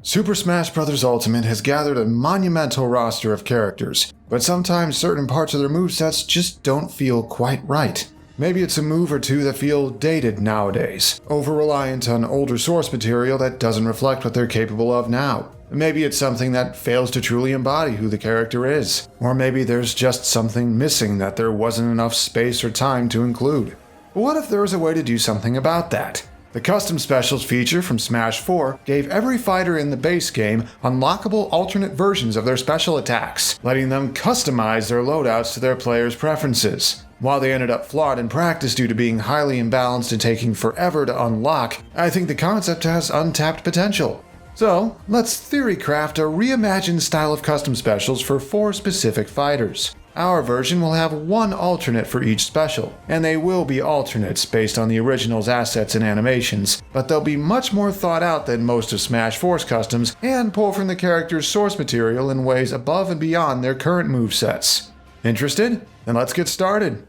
Super Smash Bros. Ultimate has gathered a monumental roster of characters, but sometimes certain parts of their movesets just don't feel quite right. Maybe it's a move or two that feel dated nowadays, over-reliant on older source material that doesn't reflect what they're capable of now. Maybe it's something that fails to truly embody who the character is. Or maybe there's just something missing that there wasn't enough space or time to include. But what if there was a way to do something about that? The Custom Specials feature from Smash 4 gave every fighter in the base game unlockable alternate versions of their special attacks, letting them customize their loadouts to their players' preferences. While they ended up flawed in practice due to being highly imbalanced and taking forever to unlock, I think the concept has untapped potential. So, let's theorycraft a reimagined style of custom specials for 4 specific fighters. Our version will have 1 alternate for each special, and they will be alternates based on the original's assets and animations, but they'll be much more thought out than most of Smash 4's customs and pull from the character's source material in ways above and beyond their current movesets. Interested? Then let's get started.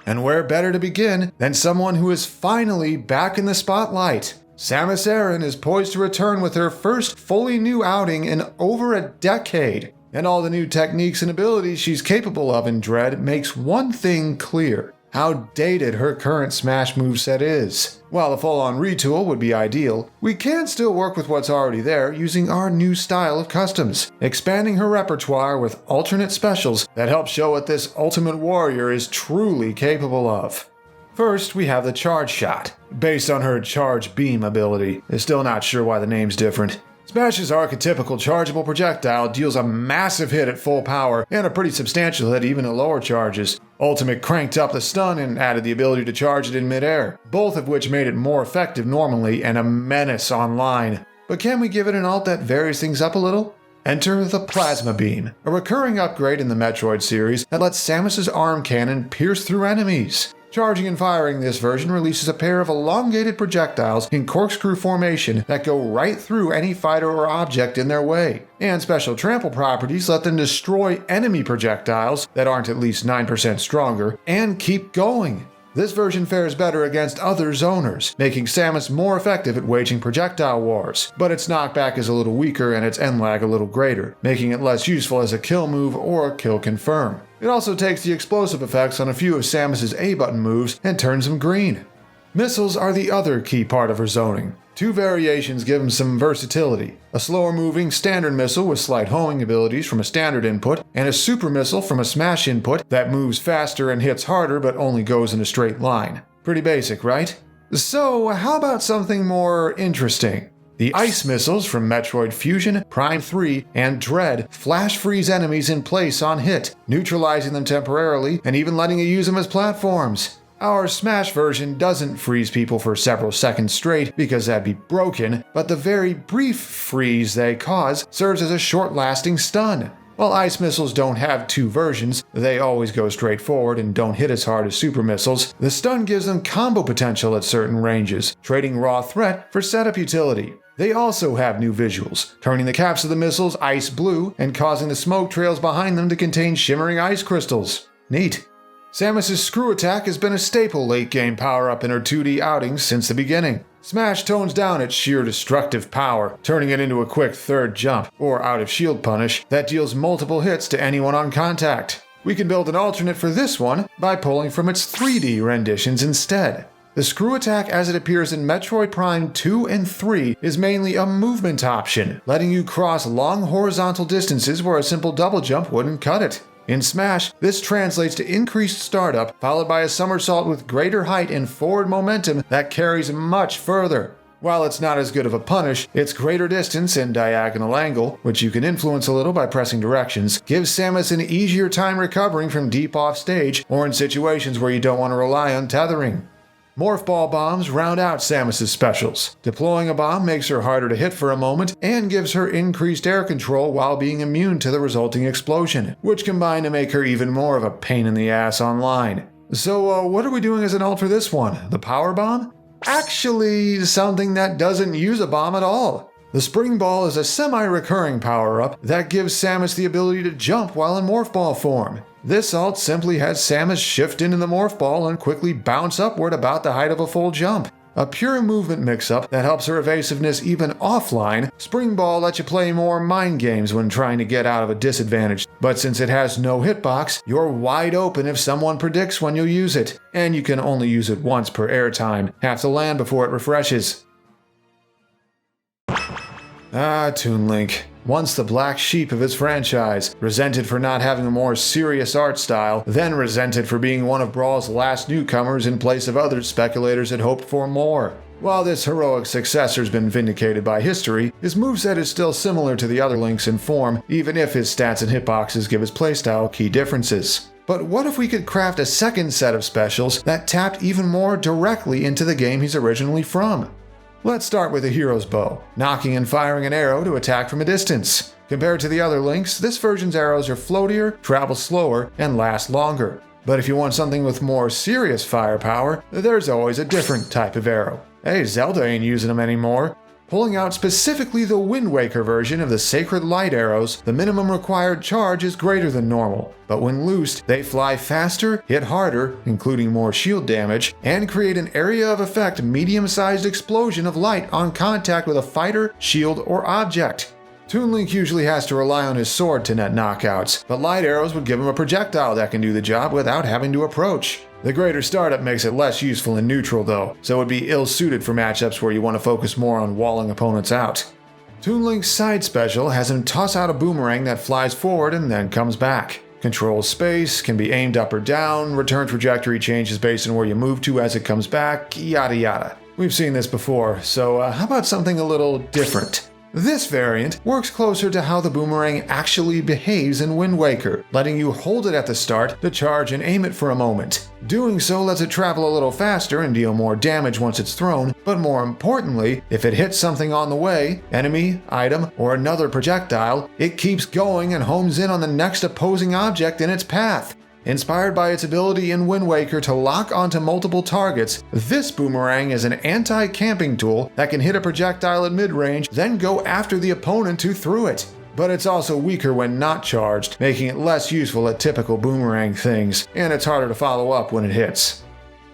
And where better to begin than someone who is finally back in the spotlight? Samus Aran is poised to return with her first fully new outing in over a decade. And all the new techniques and abilities she's capable of in Dread makes one thing clear: how dated her current Smash moveset is. While a full-on retool would be ideal, we can still work with what's already there using our new style of customs, expanding her repertoire with alternate specials that help show what this ultimate warrior is truly capable of. First, we have the Charge Shot, based on her Charge Beam ability. Still not sure why the name's different. Smash's archetypical chargeable projectile deals a massive hit at full power and a pretty substantial hit even at lower charges. Ultimate cranked up the stun and added the ability to charge it in midair, both of which made it more effective normally and a menace online. But can we give it an ult that varies things up a little? Enter the Plasma Beam, a recurring upgrade in the Metroid series that lets Samus's arm cannon pierce through enemies. Charging and firing this version releases a pair of elongated projectiles in corkscrew formation that go right through any fighter or object in their way, and special trample properties let them destroy enemy projectiles that aren't at least 9% stronger, and keep going. This version fares better against other zoners, making Samus more effective at waging projectile wars, but its knockback is a little weaker and its end lag a little greater, making it less useful as a kill move or kill confirm. It also takes the explosive effects on a few of Samus's A-button moves and turns them green. Missiles are the other key part of her zoning. 2 variations give them some versatility: a slower moving standard missile with slight homing abilities from a standard input, and a super missile from a Smash input that moves faster and hits harder but only goes in a straight line. Pretty basic, right? So how about something more interesting? The Ice Missiles from Metroid Fusion, Prime 3, and Dread flash freeze enemies in place on hit, neutralizing them temporarily and even letting you use them as platforms. Our Smash version doesn't freeze people for several seconds straight because that'd be broken, but the very brief freeze they cause serves as a short-lasting stun. While Ice Missiles don't have 2 versions, they always go straight forward and don't hit as hard as Super Missiles, the stun gives them combo potential at certain ranges, trading raw threat for setup utility. They also have new visuals, turning the caps of the missiles ice blue and causing the smoke trails behind them to contain shimmering ice crystals. Neat. Samus's Screw Attack has been a staple late-game power-up in her 2D outings since the beginning. Smash tones down its sheer destructive power, turning it into a quick third jump, or out-of-shield punish, that deals multiple hits to anyone on contact. We can build an alternate for this one by pulling from its 3D renditions instead. The Screw Attack as it appears in Metroid Prime 2 and 3 is mainly a movement option, letting you cross long horizontal distances where a simple double jump wouldn't cut it. In Smash, this translates to increased startup, followed by a somersault with greater height and forward momentum that carries much further. While it's not as good of a punish, its greater distance and diagonal angle, which you can influence a little by pressing directions, gives Samus an easier time recovering from deep off stage or in situations where you don't want to rely on tethering. Morph Ball bombs round out Samus's specials. Deploying a bomb makes her harder to hit for a moment and gives her increased air control while being immune to the resulting explosion, which combine to make her even more of a pain in the ass online. So what are we doing as an ult for this one? The Power Bomb? Actually, something that doesn't use a bomb at all. The Spring Ball is a semi-recurring power-up that gives Samus the ability to jump while in Morph Ball form. This ult simply has Samus shift into the Morph Ball and quickly bounce upward about the height of a full jump. A pure movement mix-up that helps her evasiveness even offline, Spring Ball lets you play more mind games when trying to get out of a disadvantage, but since it has no hitbox, you're wide open if someone predicts when you'll use it, and you can only use it once per airtime, have to land before it refreshes. Toon Link. Once the black sheep of his franchise, resented for not having a more serious art style, then resented for being one of Brawl's last newcomers in place of other speculators had hoped for more. While this heroic successor's been vindicated by history, his moveset is still similar to the other Links in form, even if his stats and hitboxes give his playstyle key differences. But what if we could craft a second set of specials that tapped even more directly into the game he's originally from? Let's start with the hero's bow, knocking and firing an arrow to attack from a distance. Compared to the other Links, this version's arrows are floatier, travel slower, and last longer. But if you want something with more serious firepower, there's always a different type of arrow. Hey, Zelda ain't using them anymore. Pulling out specifically the Wind Waker version of the Sacred Light arrows, the minimum required charge is greater than normal, but when loosed, they fly faster, hit harder, including more shield damage, and create an area of effect medium-sized explosion of light on contact with a fighter, shield, or object. Toon Link usually has to rely on his sword to net knockouts, but light arrows would give him a projectile that can do the job without having to approach. The greater startup makes it less useful in neutral though, so it would be ill-suited for matchups where you want to focus more on walling opponents out. Toon Link's side special has him toss out a boomerang that flies forward and then comes back. Controls space, can be aimed up or down, return trajectory changes based on where you move to as it comes back, yada yada. We've seen this before, so how about something a little different? This variant works closer to how the boomerang actually behaves in Wind Waker, letting you hold it at the start to charge and aim it for a moment. Doing so lets it travel a little faster and deal more damage once it's thrown, but more importantly, if it hits something on the way, enemy, item, or another projectile, it keeps going and homes in on the next opposing object in its path. Inspired by its ability in Wind Waker to lock onto multiple targets, this boomerang is an anti-camping tool that can hit a projectile at mid-range, then go after the opponent who threw it. But it's also weaker when not charged, making it less useful at typical boomerang things, and it's harder to follow up when it hits.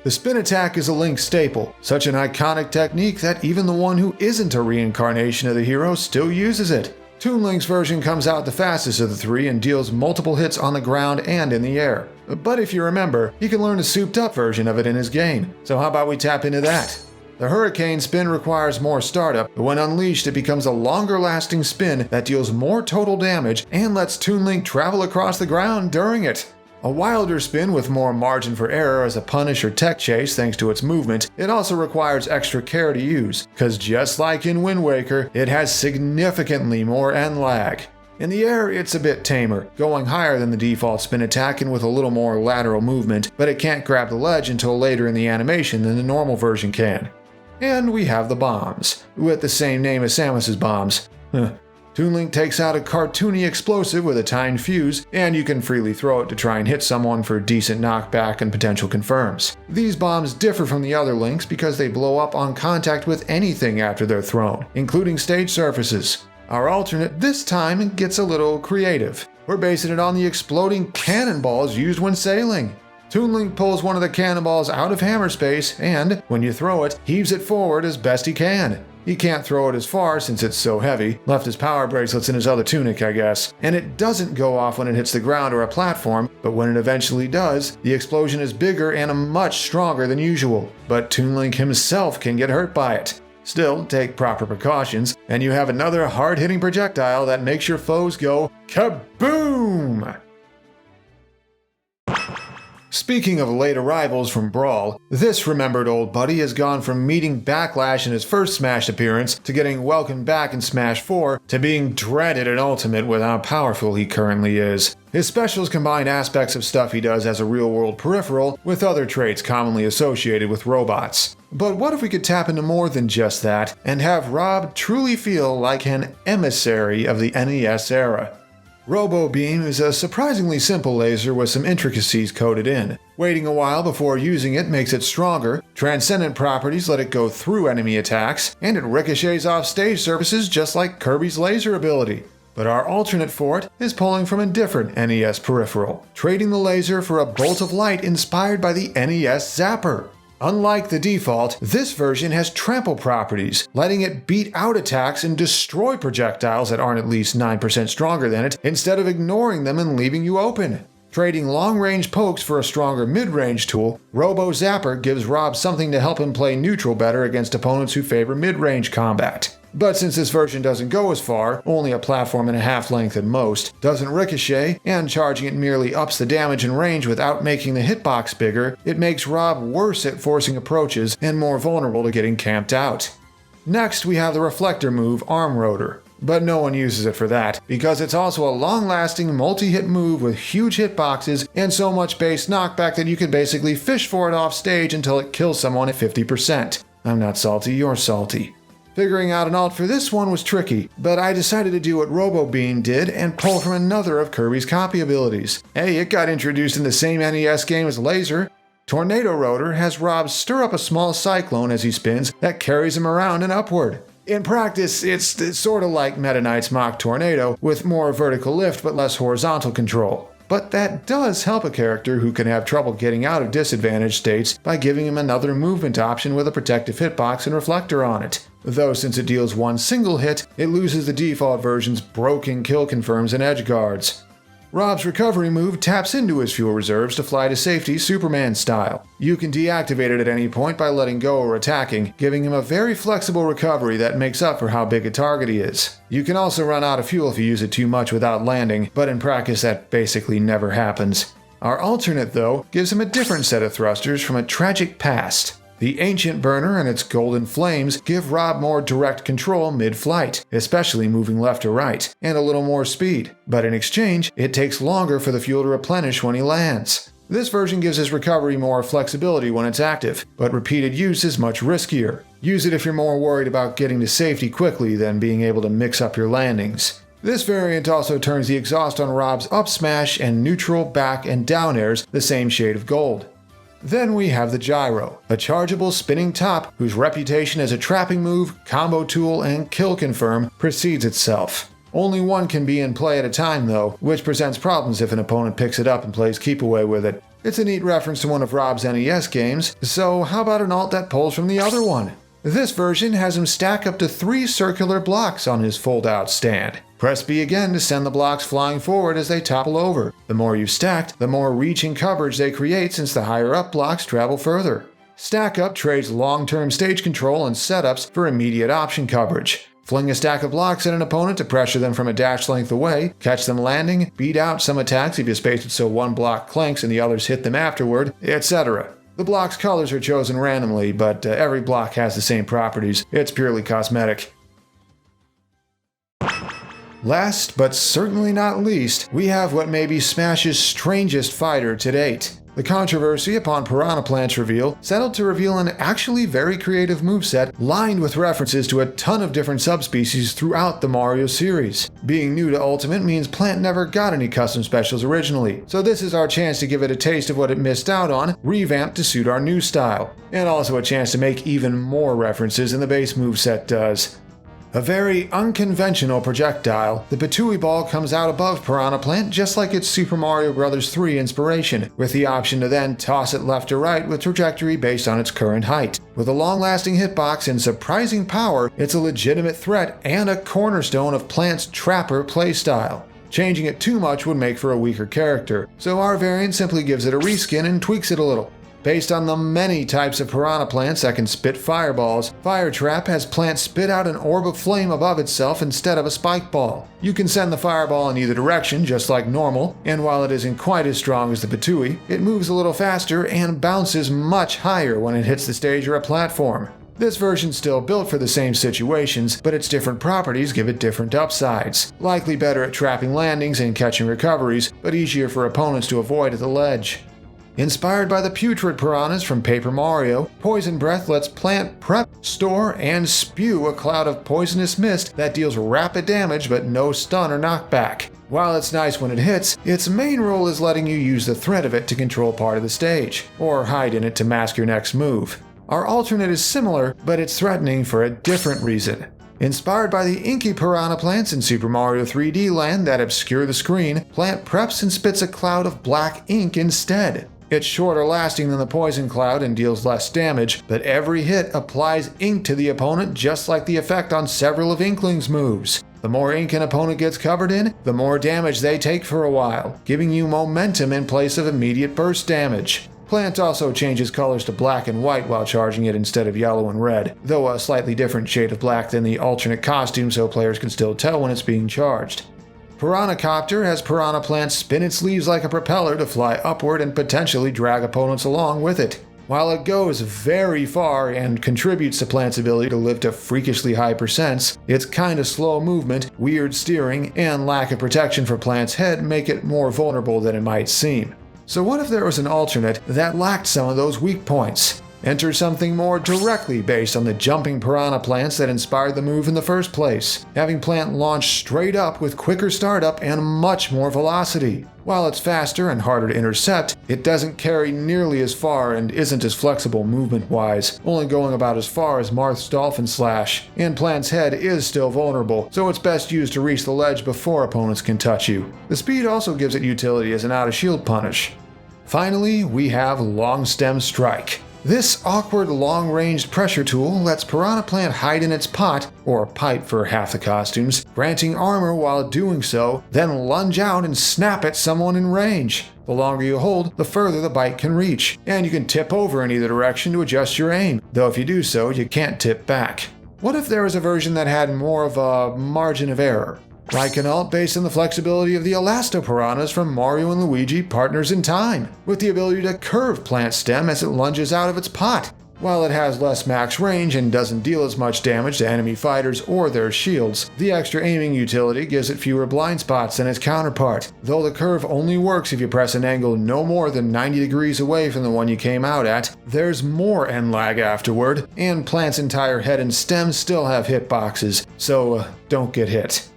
The spin attack is a Link staple, such an iconic technique that even the one who isn't a reincarnation of the hero still uses it. Toon Link's version comes out the fastest of the three and deals multiple hits on the ground and in the air. But if you remember, he can learn a souped up version of it in his game, so how about we tap into that? The Hurricane spin requires more startup, but when unleashed it becomes a longer lasting spin that deals more total damage and lets Toon Link travel across the ground during it. A wilder spin with more margin for error as a punish or tech chase thanks to its movement, it also requires extra care to use, cause just like in Wind Waker, it has significantly more end lag. In the air, it's a bit tamer, going higher than the default spin attack and with a little more lateral movement, but it can't grab the ledge until later in the animation than the normal version can. And we have the bombs, with the same name as Samus's bombs. Toon Link takes out a cartoony explosive with a timed fuse, and you can freely throw it to try and hit someone for decent knockback and potential confirms. These bombs differ from the other Links because they blow up on contact with anything after they're thrown, including stage surfaces. Our alternate this time gets a little creative. We're basing it on the exploding cannonballs used when sailing. Toon Link pulls one of the cannonballs out of hammer space and, when you throw it, heaves it forward as best he can. He can't throw it as far since it's so heavy, left his power bracelets in his other tunic I guess, and it doesn't go off when it hits the ground or a platform, but when it eventually does, the explosion is bigger and much stronger than usual, but Toon Link himself can get hurt by it. Still, take proper precautions, and you have another hard-hitting projectile that makes your foes go kaboom! Speaking of late arrivals from Brawl, this remembered old buddy has gone from meeting backlash in his first Smash appearance to getting welcomed back in Smash 4 to being dreaded in Ultimate with how powerful he currently is. His specials combine aspects of stuff he does as a real-world peripheral with other traits commonly associated with robots. But what if we could tap into more than just that and have R.O.B truly feel like an emissary of the NES era? Robo Beam is a surprisingly simple laser with some intricacies coded in. Waiting a while before using it makes it stronger, transcendent properties let it go through enemy attacks, and it ricochets off stage surfaces just like Kirby's laser ability. But our alternate for it is pulling from a different NES peripheral, trading the laser for a bolt of light inspired by the NES Zapper. Unlike the default, this version has trample properties, letting it beat out attacks and destroy projectiles that aren't at least 9% stronger than it, instead of ignoring them and leaving you open. Trading long-range pokes for a stronger mid-range tool, Robo Zapper gives R.O.B something to help him play neutral better against opponents who favor mid-range combat. But since this version doesn't go as far, only a platform and a half length at most, doesn't ricochet, and charging it merely ups the damage and range without making the hitbox bigger, it makes R.O.B worse at forcing approaches and more vulnerable to getting camped out. Next, we have the reflector move Arm Rotor. But no one uses it for that, because it's also a long-lasting multi-hit move with huge hitboxes and so much base knockback that you can basically fish for it off stage until it kills someone at 50%. I'm not salty, you're salty. Figuring out an alt for this one was tricky, but I decided to do what Robo Beam did and pull from another of Kirby's copy abilities. Hey, it got introduced in the same NES game as Laser. Tornado Rotor has R.O.B stir up a small cyclone as he spins that carries him around and upward. In practice, it's sort of like Meta Knight's Mach Tornado, with more vertical lift but less horizontal control. But that does help a character who can have trouble getting out of disadvantaged states by giving him another movement option with a protective hitbox and reflector on it. Though since it deals one single hit, it loses the default version's broken kill confirms and edge guards. R.O.B's recovery move taps into his fuel reserves to fly to safety Superman style. You can deactivate it at any point by letting go or attacking, giving him a very flexible recovery that makes up for how big a target he is. You can also run out of fuel if you use it too much without landing, but in practice that basically never happens. Our alternate, though, gives him a different set of thrusters from a tragic past. The Ancient Burner and its golden flames give R.O.B more direct control mid-flight, especially moving left to right, and a little more speed, but in exchange, it takes longer for the fuel to replenish when he lands. This version gives his recovery more flexibility when it's active, but repeated use is much riskier. Use it if you're more worried about getting to safety quickly than being able to mix up your landings. This variant also turns the exhaust on R.O.B's up smash and neutral, back, and down airs the same shade of gold. Then we have the Gyro, a chargeable spinning top whose reputation as a trapping move, combo tool, and kill confirm precedes itself. Only one can be in play at a time though, which presents problems if an opponent picks it up and plays keep away with it. It's a neat reference to one of R.O.B's NES games, so how about an alt that pulls from the other one? This version has him stack up to 3 circular blocks on his fold-out stand. Press B again to send the blocks flying forward as they topple over. The more you've stacked, the more reach and coverage they create since the higher up blocks travel further. Stack Up trades long-term stage control and setups for immediate option coverage. Fling a stack of blocks at an opponent to pressure them from a dash length away, catch them landing, beat out some attacks if you space it so one block clanks and the others hit them afterward, etc. The block's colors are chosen randomly, but every block has the same properties. It's purely cosmetic. Last, but certainly not least, we have what may be Smash's strangest fighter to date. The controversy upon Piranha Plant's reveal settled to reveal an actually very creative moveset lined with references to a ton of different subspecies throughout the Mario series. Being new to Ultimate means Plant never got any custom specials originally, so this is our chance to give it a taste of what it missed out on, revamped to suit our new style, and also a chance to make even more references than the base moveset does. A very unconventional projectile, the Patooey Ball comes out above Piranha Plant just like its Super Mario Bros. 3 inspiration, with the option to then toss it left or right with trajectory based on its current height. With a long-lasting hitbox and surprising power, it's a legitimate threat and a cornerstone of Plant's Trapper playstyle. Changing it too much would make for a weaker character, so our variant simply gives it a reskin and tweaks it a little. Based on the many types of Piranha Plants that can spit fireballs, Fire Trap has Plant spit out an orb of flame above itself instead of a spike ball. You can send the fireball in either direction just like normal, and while it isn't quite as strong as the Patooey, it moves a little faster and bounces much higher when it hits the stage or a platform. This version's still built for the same situations, but its different properties give it different upsides. Likely better at trapping landings and catching recoveries, but easier for opponents to avoid at the ledge. Inspired by the putrid piranhas from Paper Mario, Poison Breath lets Plant prep, store, and spew a cloud of poisonous mist that deals rapid damage but no stun or knockback. While it's nice when it hits, its main role is letting you use the threat of it to control part of the stage, or hide in it to mask your next move. Our alternate is similar, but it's threatening for a different reason. Inspired by the inky piranha plants in Super Mario 3D Land that obscure the screen, Plant preps and spits a cloud of black ink instead. It's shorter lasting than the Poison Cloud and deals less damage, but every hit applies ink to the opponent just like the effect on several of Inkling's moves. The more ink an opponent gets covered in, the more damage they take for a while, giving you momentum in place of immediate burst damage. Plant also changes colors to black and white while charging it instead of yellow and red, though a slightly different shade of black than the alternate costume so players can still tell when it's being charged. Piranha Copter has Piranha Plant spin its leaves like a propeller to fly upward and potentially drag opponents along with it. While it goes very far and contributes to Plant's ability to live to freakishly high percents, its kinda slow movement, weird steering, and lack of protection for Plant's head make it more vulnerable than it might seem. So what if there was an alternate that lacked some of those weak points? Enter something more directly based on the jumping Piranha Plants that inspired the move in the first place, having Plant launch straight up with quicker startup and much more velocity. While it's faster and harder to intercept, it doesn't carry nearly as far and isn't as flexible movement-wise, only going about as far as Marth's Dolphin Slash, and Plant's head is still vulnerable, so it's best used to reach the ledge before opponents can touch you. The speed also gives it utility as an out-of-shield punish. Finally, we have Long Stem Strike. This awkward long-ranged pressure tool lets Piranha Plant hide in its pot, or pipe for half the costumes, granting armor while doing so, then lunge out and snap at someone in range. The longer you hold, the further the bite can reach, and you can tip over in either direction to adjust your aim, though if you do so, you can't tip back. What if there was a version that had more of a margin of error? Like an alt based on the flexibility of the Elasto-Piranhas from Mario and Luigi Partners in Time, with the ability to curve Plant Stem as it lunges out of its pot. While it has less max range and doesn't deal as much damage to enemy fighters or their shields, the extra aiming utility gives it fewer blind spots than its counterpart, though the curve only works if you press an angle no more than 90 degrees away from the one you came out at. There's more end lag afterward, and Plant's entire head and stem still have hitboxes, so don't get hit.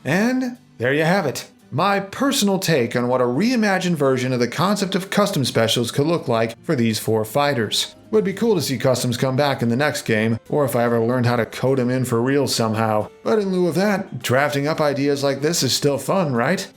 And there you have it. My personal take on what a reimagined version of the concept of custom specials could look like for these four fighters. Would be cool to see customs come back in the next game, or if I ever learned how to code them in for real somehow. But in lieu of that, drafting up ideas like this is still fun, right?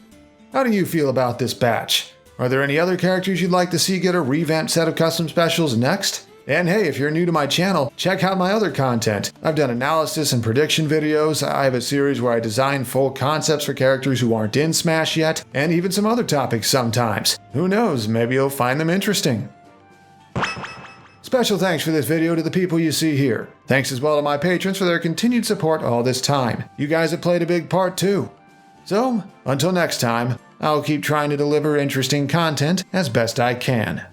How do you feel about this batch? Are there any other characters you'd like to see get a revamped set of custom specials next? And hey, if you're new to my channel, check out my other content. I've done analysis and prediction videos, I have a series where I design full concepts for characters who aren't in Smash yet, and even some other topics sometimes. Who knows, maybe you'll find them interesting. Special thanks for this video to the people you see here. Thanks as well to my patrons for their continued support all this time. You guys have played a big part too. So, until next time, I'll keep trying to deliver interesting content as best I can.